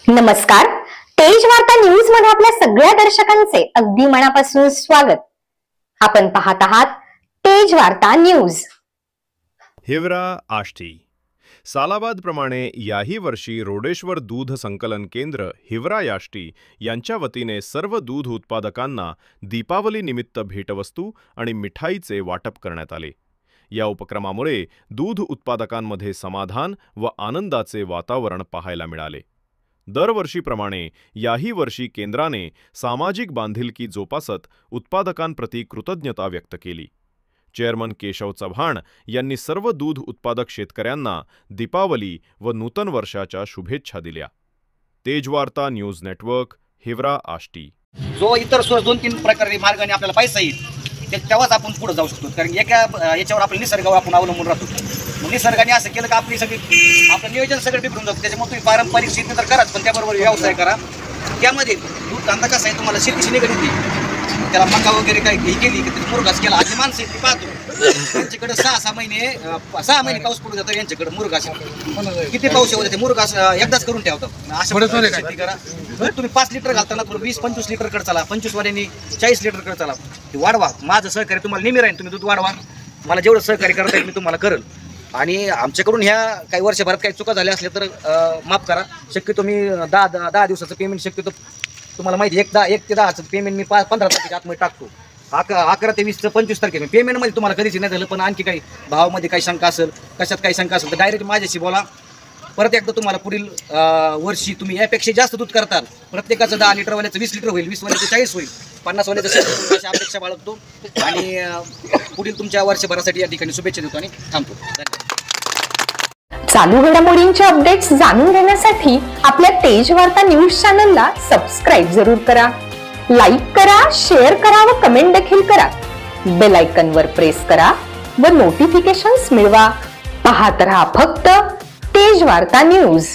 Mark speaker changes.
Speaker 1: नमस्कार. तेज वार्ता न्यूज मध्ये आपल्या सगळ्या दर्शकांचे अगदी मनापासून स्वागत. आपण पाहत आहात तेज वार्ता न्यूज.
Speaker 2: हिवरा आष्टी सालाबाद प्रमाणे याही वर्षी रोडेश्वर दूध संकलन केंद्र हिवरा आष्टी यांच्या वतीने सर्व दूध उत्पादकांना दीपावली निमित्त भेटवस्तू आणि मिठाईचे वाटप करण्यात आले. या उपक्रमामुळे दूध उत्पादकांमध्ये समाधान व आनंदाचे वातावरण पाहायला मिळाले. दरवर्षीप्रमाणे याही वर्षी केंद्राने सामाजिक बांधिलकी जोपासत उत्पादकांप्रती कृतज्ञता व्यक्त केली. चेअरमन केशव चव्हाण यांनी सर्व दूध उत्पादक शेतकऱ्यांना दीपावली व नूतन वर्षाच्या शुभेच्छा दिल्या. Tejvarta news network, Hiwara Ashti.
Speaker 3: जो इतर सोर्स 2-3 प्रकारे मार्गाने आपल्याला पैसा येईल तेव्हाच आपण पुढे जाऊ शकतो. कारण याच्यावर आपण निसर्गावर आपण अवलंबून राहतो. निसर्गाने असं केलं का आपली सगळी आपलं नियोजन सगळं बिघडून जातं. त्याच्यामुळे तुम्ही पारंपरिक शेती तर कराच, पण त्याबरोबर व्यवसाय करा. त्यामध्ये दूध धंदा कसा आहे, तुम्हाला शेतीशी निगडीत आहे. त्याला मका वगैरे काही ही केली की मुरघास केला. आधी माणसं शेती पाहतो त्यांच्याकडे 6 महिने पाऊस पडू जातो. यांच्याकडे मुरघास किती पाऊस होते, मुरघास एकदाच करून ठेवतात. अशा शेती करा. तुम्ही 5 लिटर घालताना 20-25 लिटर कडे चला, 25 वाल्यांनी 40 लिटर कडे चला. ते वाढवा. माझं सहकार्य तुम्हाला नेहमी राहील. तुम्ही दूध वाढवा. मला जेवढं सहकार्य करता येईल मी तुम्हाला करेल. आणि आमच्याकडून ह्या काही वर्षभरात काही चुका झाल्या असल्या तर माफ करा. शक्यतो मी 10 दिवसाचं पेमेंट शक्यतो तुम्हाला माहिती 1 ते 10चं पेमेंट मी 15 तारखेच्या आतमध्ये टाकतो. 11 ते 20 25 तारखेला पेमेंटमध्ये तुम्हाला कधीच नाही झालं. पण आणखी काही भावामध्ये काही शंका असेल, कशात काही शंका असेल तर डायरेक्ट माझ्याशी बोला. परत एकदा तुम्हाला पुढील वर्षी तुम्ही यापेक्षा जास्त दूध करताल. प्रत्येकाचं 10 लिटरवाल्याचं 20 लिटर होईल, 20 वाल्याचं 40 होईल, 50 वाल्याचं अपेक्षा बाळगतो. आणि पुढील तुमच्या वर्षभरासाठी या ठिकाणी शुभेच्छा देतो आणि थांबतो.
Speaker 1: चालू घडामोडींचे अपडेट्स जाणून घेण्यासाठी आपल्या तेज वार्ता न्यूज चॅनलला सबस्क्राईब जरूर करा. लाईक करा, शेअर करा व कमेंट देखील करा. बेल आयकॉनवर प्रेस करा व नोटिफिकेशन्स मिळवा. पाहत रहा फक्त तेज वार्ता न्यूज.